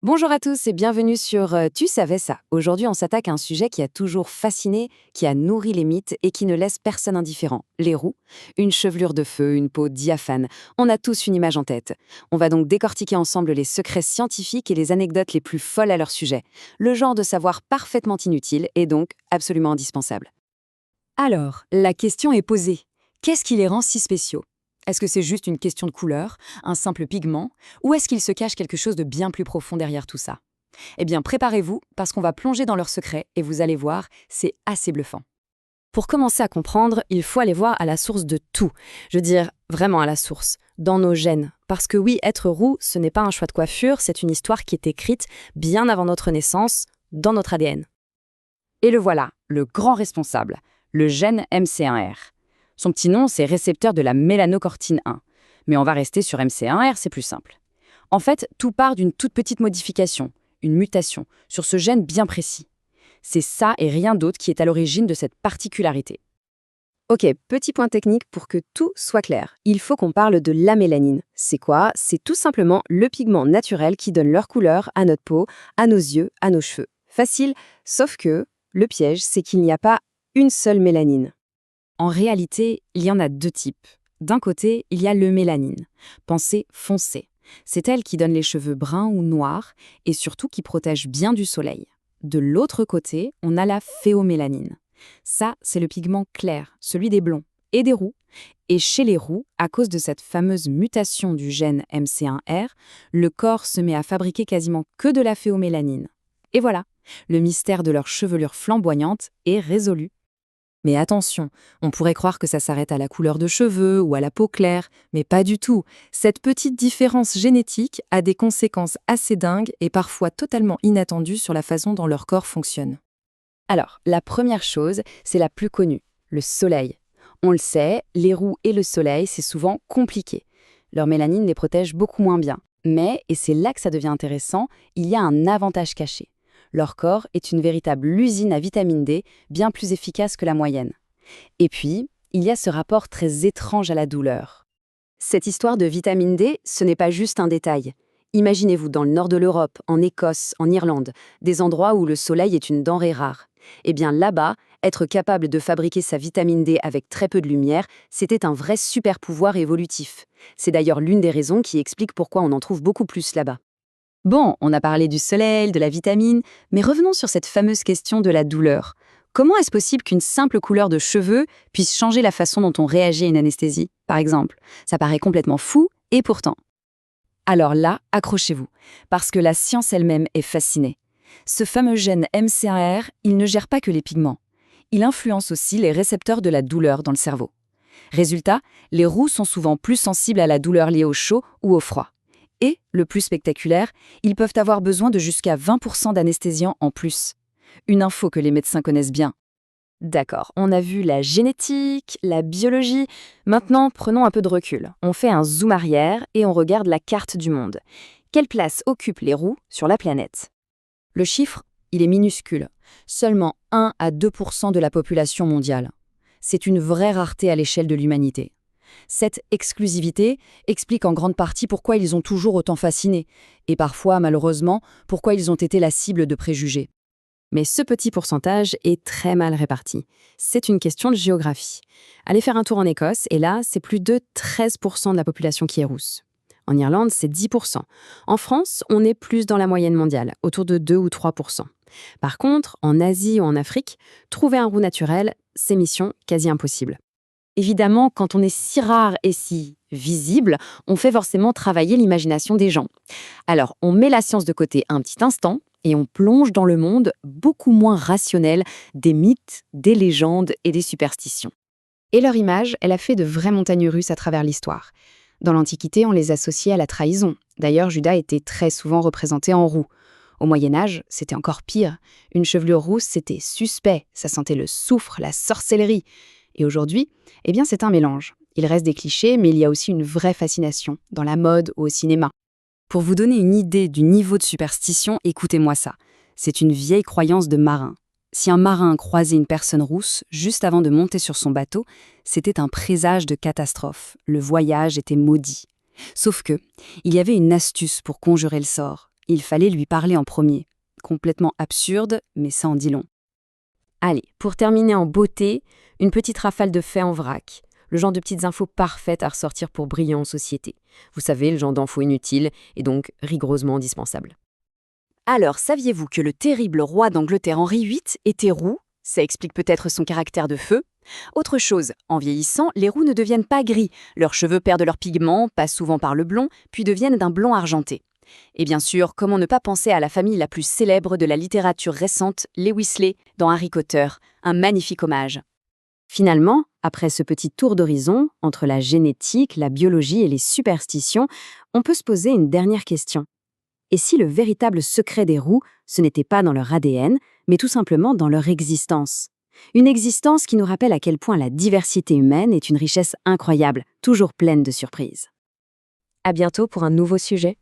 Bonjour à tous et bienvenue sur Tu savais ça. Aujourd'hui, on s'attaque à un sujet qui a toujours fasciné, qui a nourri les mythes et qui ne laisse personne indifférent. Les roux. Une chevelure de feu, une peau diaphane. On a tous une image en tête. On va donc décortiquer ensemble les secrets scientifiques et les anecdotes les plus folles à leur sujet. Le genre de savoir parfaitement inutile et donc absolument indispensable. Alors, la question est posée. Qu'est-ce qui les rend si spéciaux? Est-ce que c'est juste une question de couleur, un simple pigment, ou est-ce qu'il se cache quelque chose de bien plus profond derrière tout ça? Eh bien, préparez-vous, parce qu'on va plonger dans leurs secrets, et vous allez voir, c'est assez bluffant. Pour commencer à comprendre, il faut aller voir à la source de tout. Je veux dire, vraiment à la source, dans nos gènes. Parce que oui, être roux, ce n'est pas un choix de coiffure, c'est une histoire qui est écrite bien avant notre naissance, dans notre ADN. Et le voilà, le grand responsable, le gène MC1R. Son petit nom, c'est récepteur de la mélanocortine 1. Mais on va rester sur MC1R, c'est plus simple. En fait, tout part d'une toute petite modification, une mutation, sur ce gène bien précis. C'est ça et rien d'autre qui est à l'origine de cette particularité. Ok, petit point technique pour que tout soit clair. Il faut qu'on parle de la mélanine. C'est quoi? C'est tout simplement le pigment naturel qui donne leur couleur à notre peau, à nos yeux, à nos cheveux. Facile, sauf que le piège, c'est qu'il n'y a pas une seule mélanine. En réalité, il y en a deux types. D'un côté, il y a le mélanine, pensée foncée. C'est elle qui donne les cheveux bruns ou noirs et surtout qui protège bien du soleil. De l'autre côté, on a la phéomélanine. Ça, c'est le pigment clair, celui des blonds et des roux. Et chez les roux, à cause de cette fameuse mutation du gène MC1R, le corps se met à fabriquer quasiment que de la phéomélanine. Et voilà, le mystère de leur chevelure flamboyante est résolu. Mais attention, on pourrait croire que ça s'arrête à la couleur de cheveux ou à la peau claire, mais pas du tout. Cette petite différence génétique a des conséquences assez dingues et parfois totalement inattendues sur la façon dont leur corps fonctionne. Alors, la première chose, c'est la plus connue, le soleil. On le sait, les roux et le soleil, c'est souvent compliqué. Leur mélanine les protège beaucoup moins bien. Mais, et c'est là que ça devient intéressant, il y a un avantage caché. Leur corps est une véritable usine à vitamine D, bien plus efficace que la moyenne. Et puis, il y a ce rapport très étrange à la douleur. Cette histoire de vitamine D, ce n'est pas juste un détail. Imaginez-vous dans le nord de l'Europe, en Écosse, en Irlande, des endroits où le soleil est une denrée rare. Eh bien là-bas, être capable de fabriquer sa vitamine D avec très peu de lumière, c'était un vrai super pouvoir évolutif. C'est d'ailleurs l'une des raisons qui explique pourquoi on en trouve beaucoup plus là-bas. Bon, on a parlé du soleil, de la vitamine, mais revenons sur cette fameuse question de la douleur. Comment est-ce possible qu'une simple couleur de cheveux puisse changer la façon dont on réagit à une anesthésie, par exemple? Ça paraît complètement fou, et pourtant. Alors là, accrochez-vous, parce que la science elle-même est fascinée. Ce fameux gène MC1R, il ne gère pas que les pigments. Il influence aussi les récepteurs de la douleur dans le cerveau. Résultat, les roux sont souvent plus sensibles à la douleur liée au chaud ou au froid. Et, le plus spectaculaire, ils peuvent avoir besoin de jusqu'à 20% d'anesthésiants en plus. Une info que les médecins connaissent bien. D'accord, on a vu la génétique, la biologie. Maintenant, prenons un peu de recul. On fait un zoom arrière et on regarde la carte du monde. Quelle place occupent les roux sur la planète? Le chiffre, il est minuscule. Seulement 1 à 2% de la population mondiale. C'est une vraie rareté à l'échelle de l'humanité. Cette exclusivité explique en grande partie pourquoi ils ont toujours autant fasciné, et parfois, malheureusement, pourquoi ils ont été la cible de préjugés. Mais ce petit pourcentage est très mal réparti. C'est une question de géographie. Allez faire un tour en Écosse, et là, c'est plus de 13% de la population qui est rousse. En Irlande, c'est 10%. En France, on est plus dans la moyenne mondiale, autour de 2 ou 3%. Par contre, en Asie ou en Afrique, trouver un roux naturel, c'est mission quasi impossible. Évidemment, quand on est si rare et si visible, on fait forcément travailler l'imagination des gens. Alors, on met la science de côté un petit instant et on plonge dans le monde beaucoup moins rationnel des mythes, des légendes et des superstitions. Et leur image, elle a fait de vraies montagnes russes à travers l'histoire. Dans l'Antiquité, on les associait à la trahison. D'ailleurs, Judas était très souvent représenté en roux. Au Moyen-Âge, c'était encore pire. Une chevelure rousse, c'était suspect. Ça sentait le soufre, la sorcellerie. Et aujourd'hui, eh bien, c'est un mélange. Il reste des clichés, mais il y a aussi une vraie fascination, dans la mode ou au cinéma. Pour vous donner une idée du niveau de superstition, écoutez-moi ça. C'est une vieille croyance de marin. Si un marin croisait une personne rousse juste avant de monter sur son bateau, c'était un présage de catastrophe. Le voyage était maudit. Sauf que, il y avait une astuce pour conjurer le sort. Il fallait lui parler en premier. Complètement absurde, mais ça en dit long. Allez, pour terminer en beauté, une petite rafale de faits en vrac. Le genre de petites infos parfaites à ressortir pour briller en société. Vous savez, le genre d'infos inutiles et donc rigoureusement indispensables. Alors, saviez-vous que le terrible roi d'Angleterre Henri VIII était roux? Ça explique peut-être son caractère de feu. Autre chose, en vieillissant, les roux ne deviennent pas gris. Leurs cheveux perdent leur pigment, passent souvent par le blond, puis deviennent d'un blond argenté. Et bien sûr, comment ne pas penser à la famille la plus célèbre de la littérature récente, les Weasley, dans Harry Potter, un magnifique hommage. Finalement, après ce petit tour d'horizon, entre la génétique, la biologie et les superstitions, on peut se poser une dernière question. Et si le véritable secret des roux, ce n'était pas dans leur ADN, mais tout simplement dans leur existence? Une existence qui nous rappelle à quel point la diversité humaine est une richesse incroyable, toujours pleine de surprises. À bientôt pour un nouveau sujet.